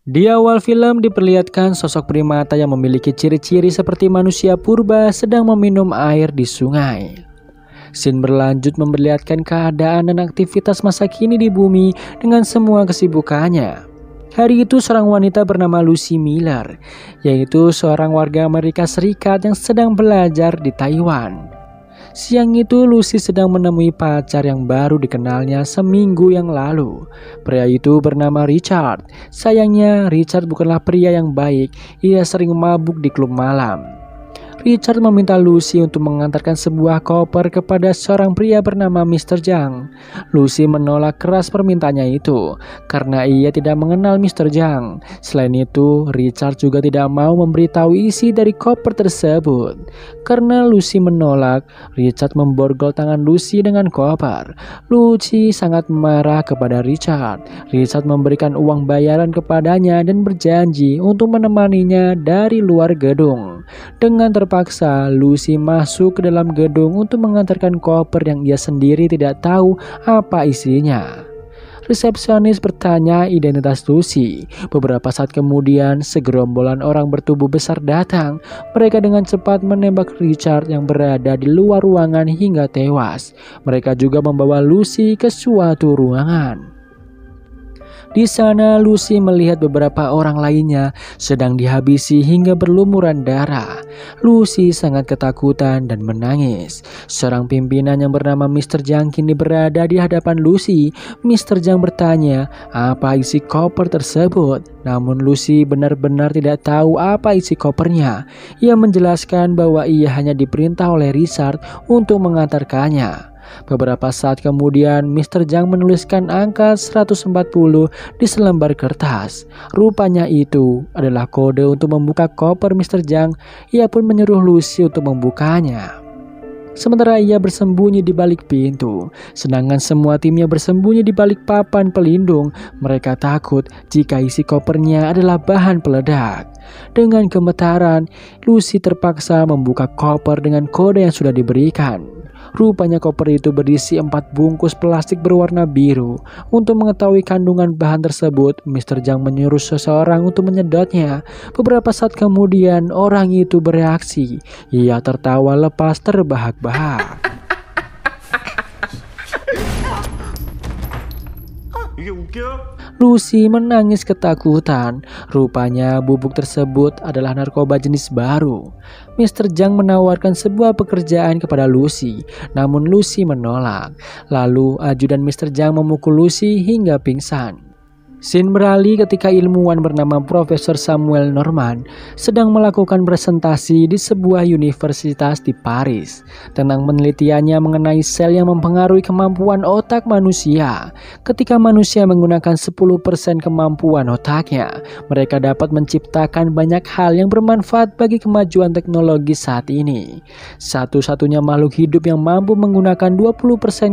Di awal film diperlihatkan sosok primata yang memiliki ciri-ciri seperti manusia purba sedang meminum air di sungai. Scene berlanjut memperlihatkan keadaan dan aktivitas masa kini di bumi dengan semua kesibukannya. Hari itu seorang wanita bernama Lucy Miller, yaitu seorang warga Amerika Serikat yang sedang belajar di Taiwan. Siang itu Lucy sedang menemui pacar yang baru dikenalnya seminggu yang lalu. Pria itu bernama Richard. Sayangnya Richard bukanlah pria yang baik, ia sering mabuk di klub malam. Richard meminta Lucy untuk mengantarkan sebuah koper kepada seorang pria bernama Mr. Zhang. Lucy menolak keras permintaannya itu karena ia tidak mengenal Mr. Zhang. Selain itu, Richard juga tidak mau memberitahu isi dari koper tersebut. Karena Lucy menolak, Richard memborgol tangan Lucy dengan koper. Lucy sangat marah kepada Richard. Richard memberikan uang bayaran kepadanya dan berjanji untuk menemaninya dari luar gedung. Dengan terpaksa, Lucy masuk ke dalam gedung untuk mengantarkan koper yang ia sendiri tidak tahu apa isinya. Resepsionis bertanya identitas Lucy. Beberapa saat kemudian, segerombolan orang bertubuh besar datang. Mereka dengan cepat menembak Richard yang berada di luar ruangan hingga tewas. Mereka juga membawa Lucy ke suatu ruangan. Di sana Lucy melihat beberapa orang lainnya sedang dihabisi hingga berlumuran darah. Lucy sangat ketakutan dan menangis. Seorang pimpinan yang bernama Mr. Zhang kini berada di hadapan Lucy. Mr. Zhang bertanya apa isi koper tersebut. Namun Lucy benar-benar tidak tahu apa isi kopernya. Ia menjelaskan bahwa ia hanya diperintah oleh Richard untuk mengantarkannya. Beberapa saat kemudian Mr. Zhang menuliskan angka 140 di selembar kertas. Rupanya itu adalah kode untuk membuka koper Mr. Zhang. Ia pun menyuruh Lucy untuk membukanya. Sementara ia bersembunyi di balik pintu, sedangkan semua timnya bersembunyi di balik papan pelindung. Mereka takut jika isi kopernya adalah bahan peledak. Dengan gemetaran, Lucy terpaksa membuka koper dengan kode yang sudah diberikan. Rupanya koper itu berisi 4 bungkus plastik berwarna biru. Untuk mengetahui kandungan bahan tersebut, Mr. Zhang menyuruh seseorang untuk menyedotnya. Beberapa saat kemudian orang itu bereaksi. Ia tertawa lepas terbahak-bahak. Lucy menangis ketakutan. Rupanya bubuk tersebut adalah narkoba jenis baru. Mr. Zhang menawarkan sebuah pekerjaan kepada Lucy, namun Lucy menolak. Lalu ajudan Mr. Zhang memukul Lucy hingga pingsan. Scene beralih ketika ilmuwan bernama Profesor Samuel Norman sedang melakukan presentasi di sebuah universitas di Paris tentang penelitiannya mengenai sel yang mempengaruhi kemampuan otak manusia. Ketika manusia menggunakan 10% kemampuan otaknya, mereka dapat menciptakan banyak hal yang bermanfaat bagi kemajuan teknologi saat ini. Satu-satunya makhluk hidup yang mampu menggunakan 20%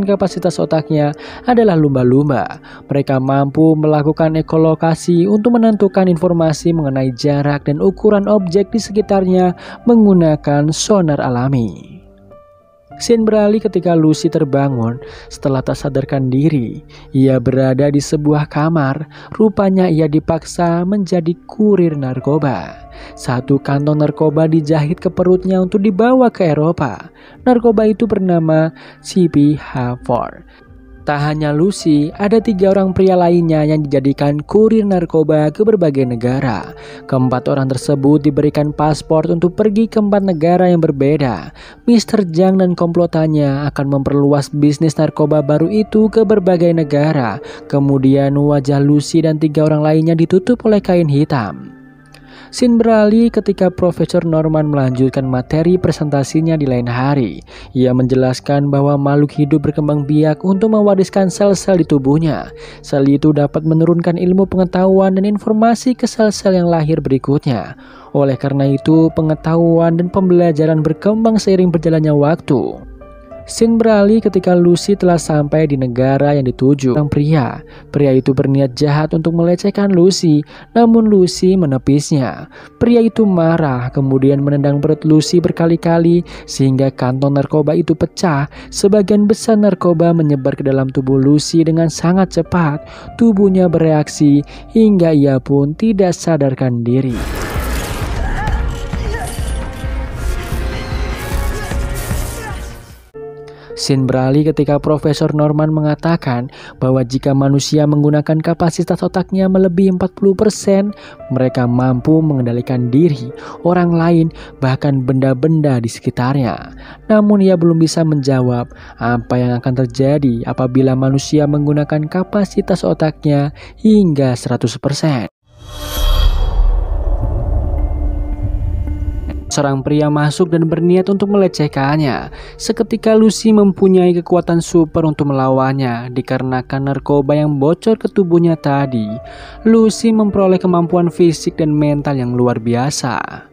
kapasitas otaknya adalah lumba-lumba. Mereka mampu melakukan ekolokasi untuk menentukan informasi mengenai jarak dan ukuran objek di sekitarnya menggunakan sonar alami. Scene beralih ketika Lucy terbangun setelah tak sadarkan diri. Ia berada di sebuah kamar. Rupanya ia dipaksa menjadi kurir narkoba. Satu kantong narkoba dijahit ke perutnya untuk dibawa ke Eropa. Narkoba itu bernama CPH4. Tak hanya Lucy, ada 3 orang pria lainnya yang dijadikan kurir narkoba ke berbagai negara. Keempat orang tersebut diberikan paspor untuk pergi ke 4 negara yang berbeda. Mr. Zhang dan komplotannya akan memperluas bisnis narkoba baru itu ke berbagai negara. Kemudian wajah Lucy dan 3 orang lainnya ditutup oleh kain hitam. Scene beralih ketika Profesor Norman melanjutkan materi presentasinya di lain hari. Ia menjelaskan bahwa makhluk hidup berkembang biak untuk mewariskan sel-sel di tubuhnya. Sel itu dapat menurunkan ilmu pengetahuan dan informasi ke sel-sel yang lahir berikutnya. Oleh karena itu, pengetahuan dan pembelajaran berkembang seiring berjalannya waktu. Scene beralih ketika Lucy telah sampai di negara yang dituju. Sang pria itu berniat jahat untuk melecehkan Lucy, namun Lucy menepisnya. Pria itu marah, kemudian menendang perut Lucy berkali-kali sehingga kantong narkoba itu pecah. Sebagian besar narkoba menyebar ke dalam tubuh Lucy dengan sangat cepat. Tubuhnya bereaksi hingga ia pun tidak sadarkan diri. Scene beralih ketika Profesor Norman mengatakan bahwa jika manusia menggunakan kapasitas otaknya melebihi 40%, mereka mampu mengendalikan diri, orang lain, bahkan benda-benda di sekitarnya. Namun ia belum bisa menjawab apa yang akan terjadi apabila manusia menggunakan kapasitas otaknya hingga 100%. Seorang pria masuk dan berniat untuk melecehkannya. Seketika Lucy mempunyai kekuatan super untuk melawannya. Dikarenakan narkoba yang bocor ke tubuhnya tadi, Lucy memperoleh kemampuan fisik dan mental yang luar biasa.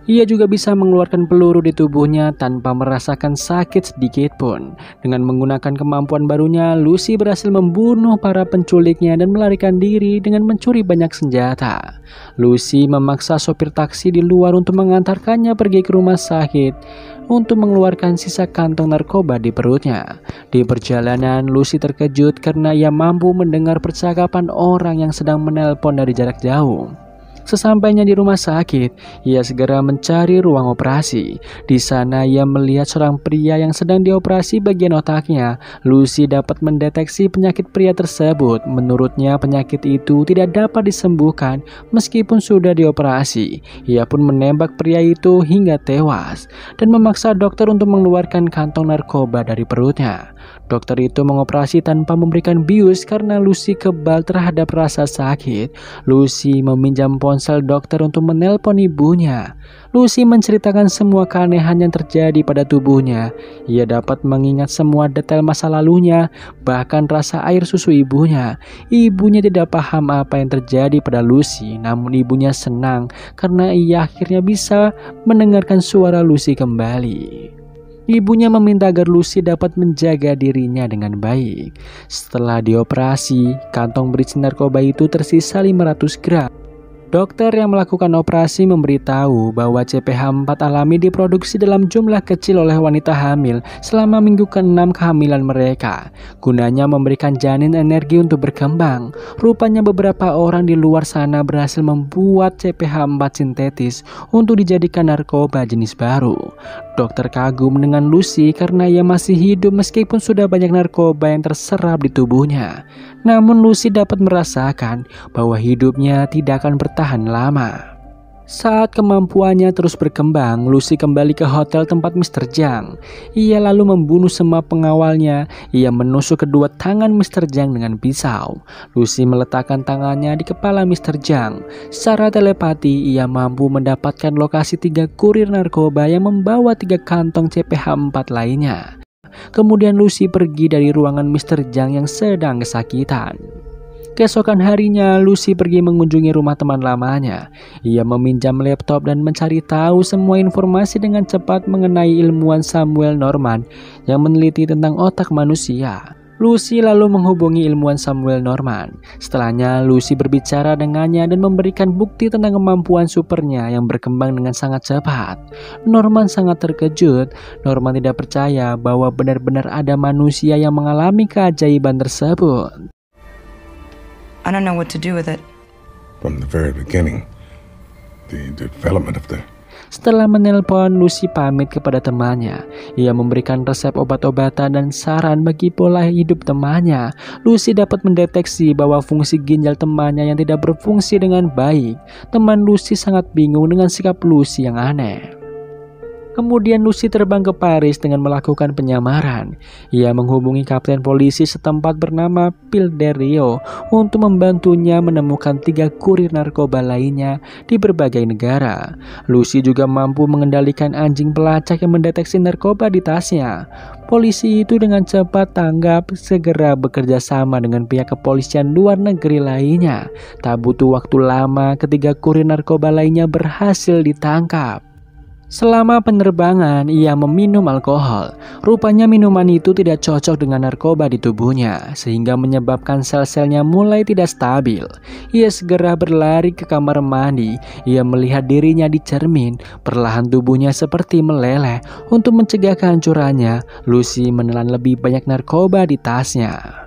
Ia juga bisa mengeluarkan peluru di tubuhnya tanpa merasakan sakit sedikit pun. Dengan menggunakan kemampuan barunya, Lucy berhasil membunuh para penculiknya dan melarikan diri dengan mencuri banyak senjata. Lucy memaksa sopir taksi di luar untuk mengantarkannya pergi ke rumah sakit untuk mengeluarkan sisa kantong narkoba di perutnya. Di perjalanan, Lucy terkejut karena ia mampu mendengar percakapan orang yang sedang menelpon dari jarak jauh. Sesampainya di rumah sakit, ia segera mencari ruang operasi. Di sana ia melihat seorang pria yang sedang dioperasi bagian otaknya. Lucy dapat mendeteksi penyakit pria tersebut. Menurutnya penyakit itu tidak dapat disembuhkan meskipun sudah dioperasi. Ia pun menembak pria itu hingga tewas dan memaksa dokter untuk mengeluarkan kantong narkoba dari perutnya. Dokter itu mengoperasi tanpa memberikan bius karena Lucy kebal terhadap rasa sakit. Lucy meminjam ponsel dokter untuk menelpon ibunya. Lucy menceritakan semua keanehan yang terjadi pada tubuhnya. Ia dapat mengingat semua detail masa lalunya, bahkan rasa air susu ibunya. Ibunya tidak paham apa yang terjadi pada Lucy, namun ibunya senang karena ia akhirnya bisa mendengarkan suara Lucy kembali. Ibunya meminta agar Lucy dapat menjaga dirinya dengan baik. Setelah dioperasi, kantong berisi narkoba itu tersisa 500 gram. Dokter yang melakukan operasi memberitahu bahwa CPH4 alami diproduksi dalam jumlah kecil oleh wanita hamil selama minggu ke-6 kehamilan mereka. Gunanya memberikan janin energi untuk berkembang. Rupanya beberapa orang di luar sana berhasil membuat CPH4 sintetis untuk dijadikan narkoba jenis baru. Dokter kagum dengan Lucy karena ia masih hidup meskipun sudah banyak narkoba yang terserap di tubuhnya. Namun Lucy dapat merasakan bahwa hidupnya tidak akan bertahan lama. Saat kemampuannya terus berkembang, Lucy kembali ke hotel tempat Mr. Zhang. Ia lalu membunuh semua pengawalnya. Ia menusuk kedua tangan Mr. Zhang dengan pisau. Lucy meletakkan tangannya di kepala Mr. Zhang. Secara telepati, ia mampu mendapatkan lokasi 3 kurir narkoba yang membawa 3 kantong CPH4 lainnya. Kemudian Lucy pergi dari ruangan Mr. Zhang yang sedang kesakitan. Keesokan harinya, Lucy pergi mengunjungi rumah teman lamanya. Ia meminjam laptop dan mencari tahu semua informasi dengan cepat mengenai ilmuwan Samuel Norman yang meneliti tentang otak manusia. Lucy lalu menghubungi ilmuwan Samuel Norman. Setelahnya, Lucy berbicara dengannya dan memberikan bukti tentang kemampuan supernya yang berkembang dengan sangat cepat. Norman sangat terkejut. Norman tidak percaya bahwa benar-benar ada manusia yang mengalami keajaiban tersebut. I don't know what to do with it. From the very beginning, the development of the... Setelah menelpon, Lucy pamit kepada temannya. Ia memberikan resep obat-obatan dan saran bagi pola hidup temannya. Lucy dapat mendeteksi bahwa fungsi ginjal temannya yang tidak berfungsi dengan baik. Teman Lucy sangat bingung dengan sikap Lucy yang aneh. Kemudian Lucy terbang ke Paris dengan melakukan penyamaran. Ia menghubungi kapten polisi setempat bernama Phil Derio untuk membantunya menemukan 3 kurir narkoba lainnya di berbagai negara. Lucy juga mampu mengendalikan anjing pelacak yang mendeteksi narkoba di tasnya. Polisi itu dengan cepat tanggap segera bekerja sama dengan pihak kepolisian luar negeri lainnya. Tak butuh waktu lama, 3 kurir narkoba lainnya berhasil ditangkap. Selama penerbangan, ia meminum alkohol. Rupanya minuman itu tidak cocok dengan narkoba di tubuhnya, sehingga menyebabkan sel-selnya mulai tidak stabil. Ia segera berlari ke kamar mandi. Ia melihat dirinya di cermin. Perlahan tubuhnya seperti meleleh. Untuk mencegah kehancurannya, Lucy menelan lebih banyak narkoba di tasnya.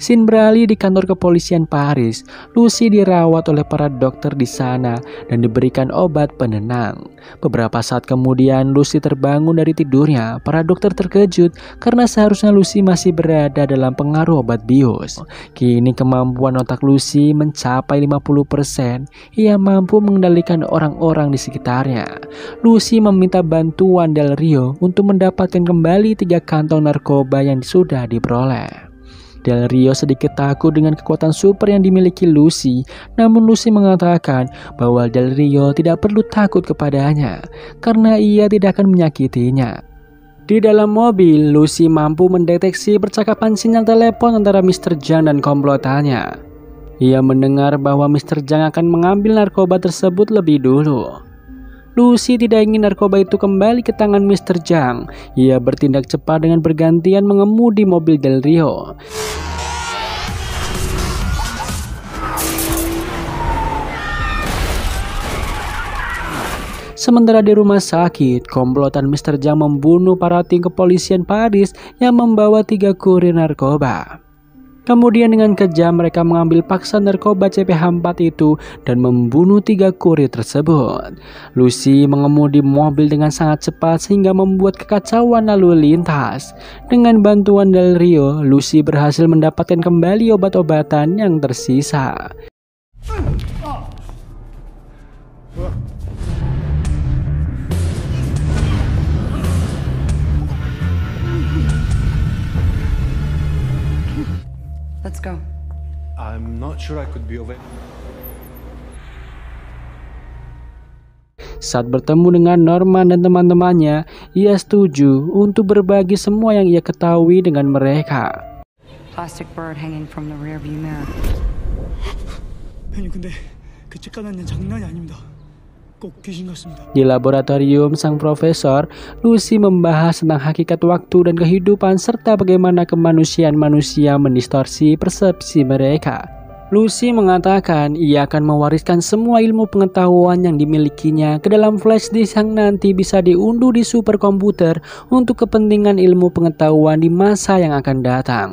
Scene beralih di kantor kepolisian Paris. Lucy dirawat oleh para dokter di sana dan diberikan obat penenang. Beberapa saat kemudian Lucy terbangun dari tidurnya. Para dokter terkejut karena seharusnya Lucy masih berada dalam pengaruh obat bius. Kini kemampuan otak Lucy mencapai 50%. Ia mampu mengendalikan orang-orang di sekitarnya. Lucy meminta bantuan Del Rio untuk mendapatkan kembali 3 kantong narkoba yang sudah diperoleh. Del Rio sedikit takut dengan kekuatan super yang dimiliki Lucy, namun Lucy mengatakan bahwa Del Rio tidak perlu takut kepadanya, karena ia tidak akan menyakitinya. Di dalam mobil, Lucy mampu mendeteksi percakapan sinyal telepon antara Mr. Zhang dan komplotannya. Ia mendengar bahwa Mr. Zhang akan mengambil narkoba tersebut lebih dulu. Lucy tidak ingin narkoba itu kembali ke tangan Mr. Zhang. Ia bertindak cepat dengan bergantian mengemudi mobil Del Rio. Sementara di rumah sakit, komplotan Mr. Zhang membunuh para tim kepolisian Paris yang membawa 3 kurir narkoba. Kemudian dengan kejam mereka mengambil paksa narkoba CPH-4 itu dan membunuh 3 kurir tersebut. Lucy mengemudi mobil dengan sangat cepat sehingga membuat kekacauan lalu lintas. Dengan bantuan Del Rio, Lucy berhasil mendapatkan kembali obat-obatan yang tersisa. Let's go. I'm not sure I could be of it. Saat bertemu dengan Norman dan teman-temannya, ia setuju untuk berbagi semua yang ia ketahui dengan mereka. Plastic bird hanging from the rearview mirror. 형님 근데 그 직관하는 장난이 아닙니다. 꼭 귀신 같습니다. Di laboratorium sang profesor, Lucy membahas tentang hakikat waktu dan kehidupan serta bagaimana kemanusiaan manusia mendistorsi persepsi mereka. Lucy mengatakan ia akan mewariskan semua ilmu pengetahuan yang dimilikinya ke dalam flash disk yang nanti bisa diunduh di superkomputer untuk kepentingan ilmu pengetahuan di masa yang akan datang.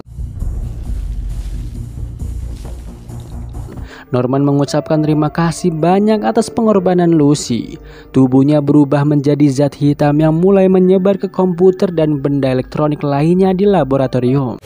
Norman mengucapkan terima kasih banyak atas pengorbanan Lucy. Tubuhnya berubah menjadi zat hitam yang mulai menyebar ke komputer dan benda elektronik lainnya di laboratorium.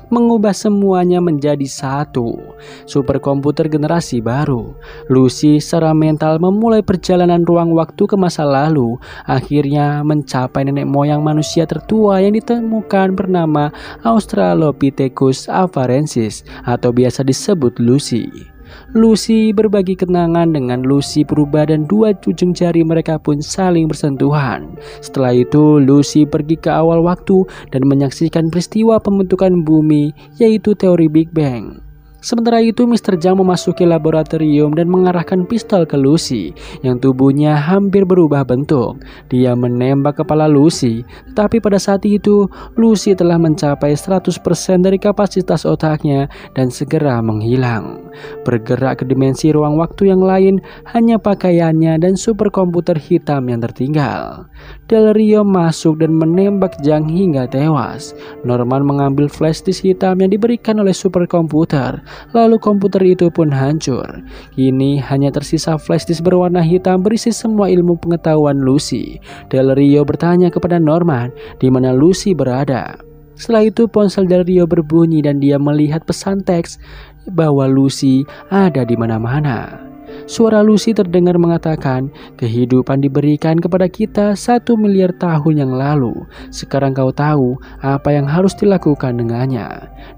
Mengubah semuanya menjadi satu superkomputer generasi baru. Lucy secara mental memulai perjalanan ruang waktu ke masa lalu, akhirnya mencapai nenek moyang manusia tertua yang ditemukan bernama Australopithecus afarensis atau biasa disebut Lucy. Lucy berbagi kenangan dengan Lucy purba dan 2 ujung jari mereka pun saling bersentuhan. Setelah itu Lucy pergi ke awal waktu dan menyaksikan peristiwa pembentukan bumi, yaitu teori Big Bang. Sementara itu Mr. Zhang memasuki laboratorium dan mengarahkan pistol ke Lucy yang tubuhnya hampir berubah bentuk. Dia menembak kepala Lucy, tetapi pada saat itu Lucy telah mencapai 100% dari kapasitas otaknya dan segera menghilang. Bergerak ke dimensi ruang waktu yang lain, hanya pakaiannya dan superkomputer hitam yang tertinggal. Del Rio masuk dan menembak Zhang hingga tewas. Norman mengambil flash disk hitam yang diberikan oleh superkomputer. Lalu komputer itu pun hancur. Kini hanya tersisa flash disk berwarna hitam berisi semua ilmu pengetahuan Lucy. Del Rio bertanya kepada Norman di mana Lucy berada. Setelah itu ponsel Del Rio berbunyi dan dia melihat pesan teks bahwa Lucy ada di mana-mana. Suara Lucy terdengar mengatakan, kehidupan diberikan kepada kita 1 miliar tahun yang lalu. Sekarang kau tahu apa yang harus dilakukan dengannya.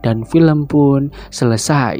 Dan film pun selesai.